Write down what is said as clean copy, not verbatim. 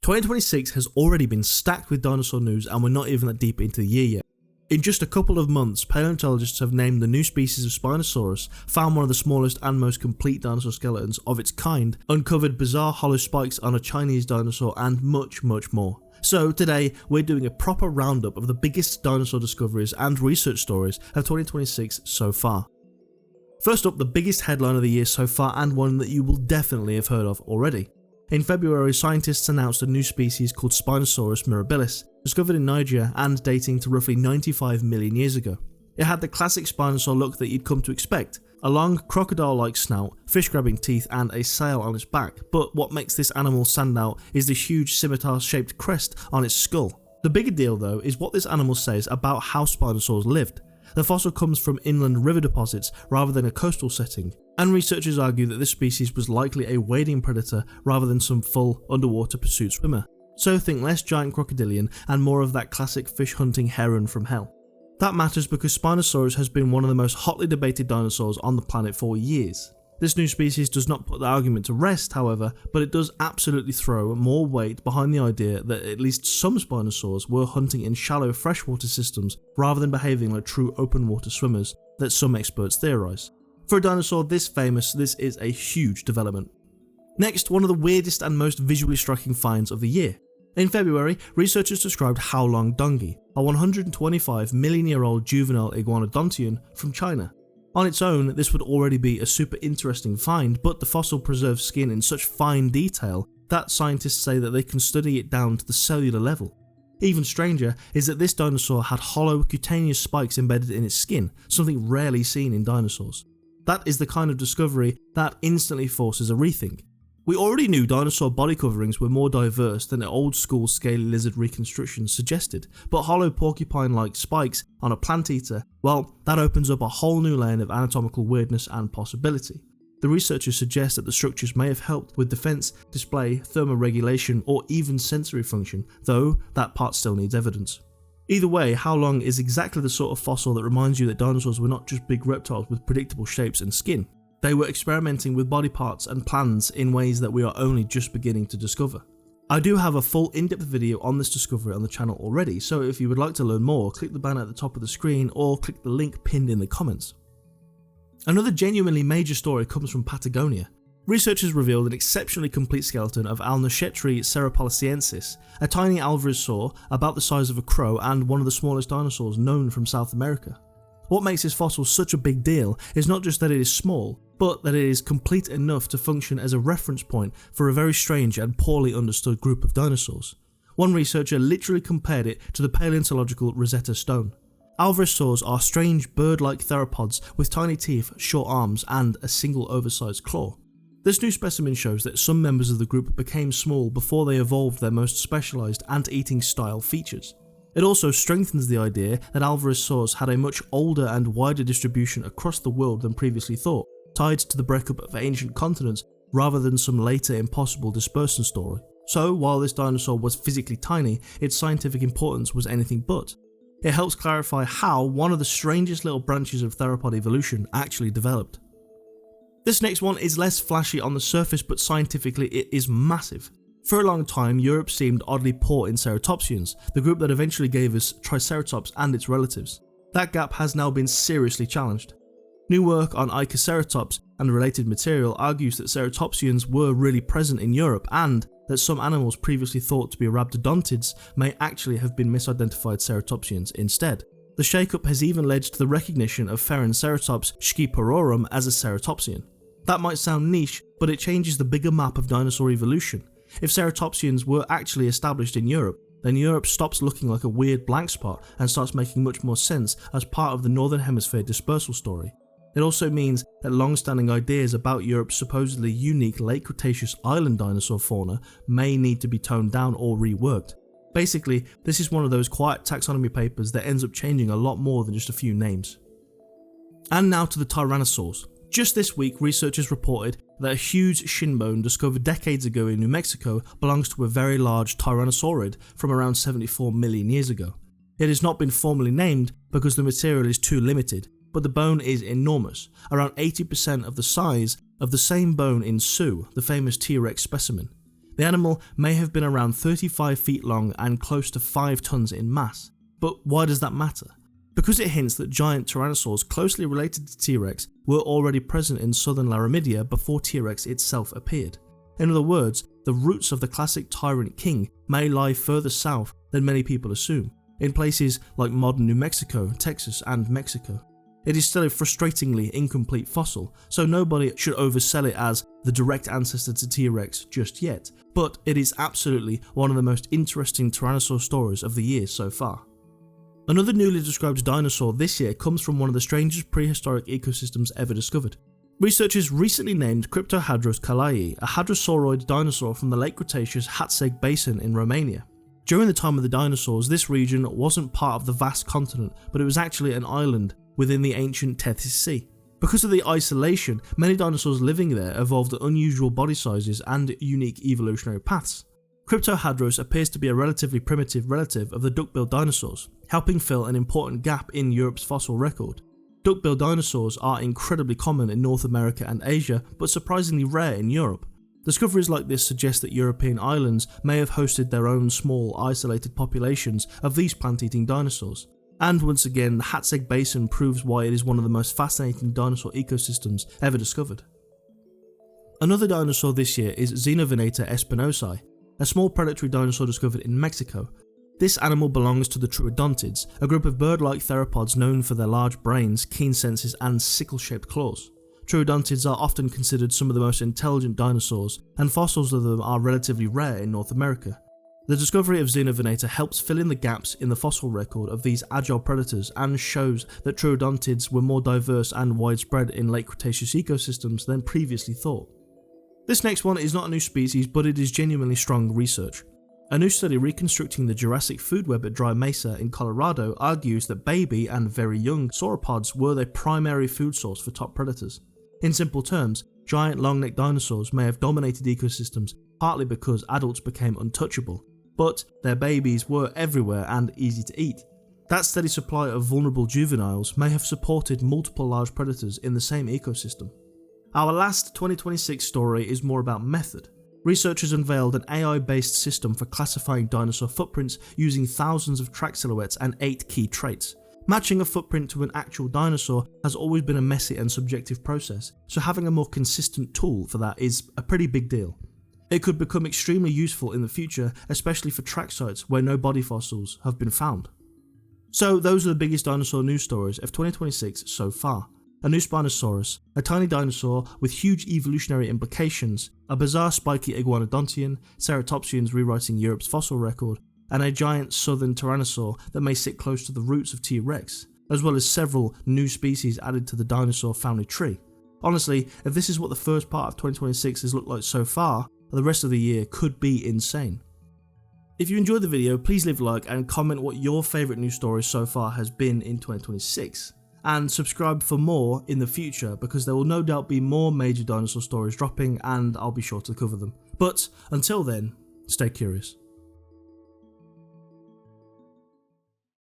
2026 has already been stacked with dinosaur news and we're not even that deep into the year yet. In just a couple of months, paleontologists have named the new species of Spinosaurus, found one of the smallest and most complete dinosaur skeletons of its kind, uncovered bizarre hollow spikes on a Chinese dinosaur, and much, much more. So today, we're doing a proper roundup of the biggest dinosaur discoveries and research stories of 2026 so far. First up, the biggest headline of the year so far, and one that you will definitely have heard of already. In February, scientists announced a new species called Spinosaurus mirabilis, discovered in Niger and dating to roughly 95 million years ago. It had the classic Spinosaur look that you'd come to expect, a long crocodile-like snout, fish-grabbing teeth and a sail on its back, but what makes this animal stand out is the huge scimitar-shaped crest on its skull. The bigger deal though is what this animal says about how Spinosaurs lived. The fossil comes from inland river deposits rather than a coastal setting, and researchers argue that this species was likely a wading predator rather than some full underwater pursuit swimmer. So think less giant crocodilian and more of that classic fish hunting heron from hell. That matters because Spinosaurus has been one of the most hotly debated dinosaurs on the planet for years. This new species does not put the argument to rest, however, but it does absolutely throw more weight behind the idea that at least some Spinosaurs were hunting in shallow freshwater systems rather than behaving like true open water swimmers that some experts theorise. For a dinosaur this famous, this is a huge development. Next, one of the weirdest and most visually striking finds of the year. In February, researchers described Haolong dongi, a 125 million year old juvenile iguanodontian from China. On its own, this would already be a super interesting find, but the fossil preserves skin in such fine detail that scientists say that they can study it down to the cellular level. Even stranger is that this dinosaur had hollow cutaneous spikes embedded in its skin, something rarely seen in dinosaurs. That is the kind of discovery that instantly forces a rethink. We already knew dinosaur body coverings were more diverse than the old school scaly lizard reconstructions suggested, but hollow porcupine-like spikes on a plant eater, well, that opens up a whole new lane of anatomical weirdness and possibility. The researchers suggest that the structures may have helped with defense, display, thermoregulation, or even sensory function, though that part still needs evidence. Either way, Haolong is exactly the sort of fossil that reminds you that dinosaurs were not just big reptiles with predictable shapes and skin. They were experimenting with body parts and plans in ways that we are only just beginning to discover. I do have a full in-depth video on this discovery on the channel already, so if you would like to learn more, click the banner at the top of the screen or click the link pinned in the comments. Another genuinely major story comes from Patagonia. Researchers revealed an exceptionally complete skeleton of Ceratopsians, a tiny Alvarezsaur about the size of a crow and one of the smallest dinosaurs known from South America. What makes this fossil such a big deal is not just that it is small, but that it is complete enough to function as a reference point for a very strange and poorly understood group of dinosaurs. One researcher literally compared it to the paleontological Rosetta Stone. Alvarezsaurs are strange bird-like theropods with tiny teeth, short arms, and a single oversized claw. This new specimen shows that some members of the group became small before they evolved their most specialised ant-eating style features. It also strengthens the idea that Alvarezsaurs had a much older and wider distribution across the world than previously thought, tied to the breakup of ancient continents rather than some later impossible dispersion story. So while this dinosaur was physically tiny, its scientific importance was anything but. It helps clarify how one of the strangest little branches of theropod evolution actually developed. This next one is less flashy on the surface, but scientifically it is massive. For a long time, Europe seemed oddly poor in Ceratopsians, the group that eventually gave us Triceratops and its relatives. That gap has now been seriously challenged. New work on Icaceratops and related material argues that Ceratopsians were really present in Europe and that some animals previously thought to be Rhabdodontids may actually have been misidentified Ceratopsians instead. The shake-up has even led to the recognition of Ferenceratops schipperorum as a Ceratopsian. That might sound niche, but it changes the bigger map of dinosaur evolution. If Ceratopsians were actually established in Europe, then Europe stops looking like a weird blank spot and starts making much more sense as part of the Northern Hemisphere dispersal story. It also means that long-standing ideas about Europe's supposedly unique late Cretaceous island dinosaur fauna may need to be toned down or reworked. Basically, this is one of those quiet taxonomy papers that ends up changing a lot more than just a few names. And now to the tyrannosaurs. Just this week, researchers reported that a huge shin bone discovered decades ago in New Mexico belongs to a very large Tyrannosaurid from around 74 million years ago. It has not been formally named because the material is too limited, but the bone is enormous, around 80% of the size of the same bone in Sioux, the famous T-Rex specimen. The animal may have been around 35 feet long and close to 5 tons in mass. But why does that matter? Because it hints that giant tyrannosaurs closely related to T-Rex were already present in southern Laramidia before T-Rex itself appeared. In other words, the roots of the classic tyrant king may lie further south than many people assume, in places like modern New Mexico, Texas and Mexico. It is still a frustratingly incomplete fossil, so nobody should oversell it as the direct ancestor to T-Rex just yet, but it is absolutely one of the most interesting tyrannosaur stories of the year so far. Another newly described dinosaur this year comes from one of the strangest prehistoric ecosystems ever discovered. Researchers recently named Cryptohadros a hadrosauroid dinosaur from the late Cretaceous Hateg Basin in Romania. During the time of the dinosaurs, this region wasn't part of the vast continent, but it was actually an island within the ancient Tethys Sea. Because of the isolation, many dinosaurs living there evolved unusual body sizes and unique evolutionary paths. Cryptohadros appears to be a relatively primitive relative of the duck-billed dinosaurs, helping fill an important gap in Europe's fossil record. Duck-billed dinosaurs are incredibly common in North America and Asia, but surprisingly rare in Europe. Discoveries like this suggest that European islands may have hosted their own small, isolated populations of these plant-eating dinosaurs. And once again, the Hateg Basin proves why it is one of the most fascinating dinosaur ecosystems ever discovered. Another dinosaur this year is Xenovenator espinosi, a small predatory dinosaur discovered in Mexico. This animal belongs to the Troodontids, a group of bird-like theropods known for their large brains, keen senses and sickle-shaped claws. Troodontids are often considered some of the most intelligent dinosaurs, and fossils of them are relatively rare in North America. The discovery of Xenovenator helps fill in the gaps in the fossil record of these agile predators and shows that Troodontids were more diverse and widespread in late Cretaceous ecosystems than previously thought. This next one is not a new species, but it is genuinely strong research. A new study reconstructing the Jurassic food web at Dry Mesa in Colorado argues that baby and very young sauropods were their primary food source for top predators. In simple terms, giant long-necked dinosaurs may have dominated ecosystems partly because adults became untouchable, but their babies were everywhere and easy to eat. That steady supply of vulnerable juveniles may have supported multiple large predators in the same ecosystem. Our last 2026 story is more about method. Researchers unveiled an AI-based system for classifying dinosaur footprints using thousands of track silhouettes and 8 key traits. Matching a footprint to an actual dinosaur has always been a messy and subjective process, so having a more consistent tool for that is a pretty big deal. It could become extremely useful in the future, especially for track sites where no body fossils have been found. So those are the biggest dinosaur news stories of 2026 so far. A new Spinosaurus, a tiny dinosaur with huge evolutionary implications, a bizarre spiky iguanodontian, Ceratopsians rewriting Europe's fossil record, and a giant southern tyrannosaur that may sit close to the roots of T-Rex, as well as several new species added to the dinosaur family tree. Honestly, if this is what the first part of 2026 has looked like so far, the rest of the year could be insane. If you enjoyed the video, please leave a like and comment what your favourite news story so far has been in 2026. And subscribe for more in the future because there will no doubt be more major dinosaur stories dropping and I'll be sure to cover them. But until then, stay curious.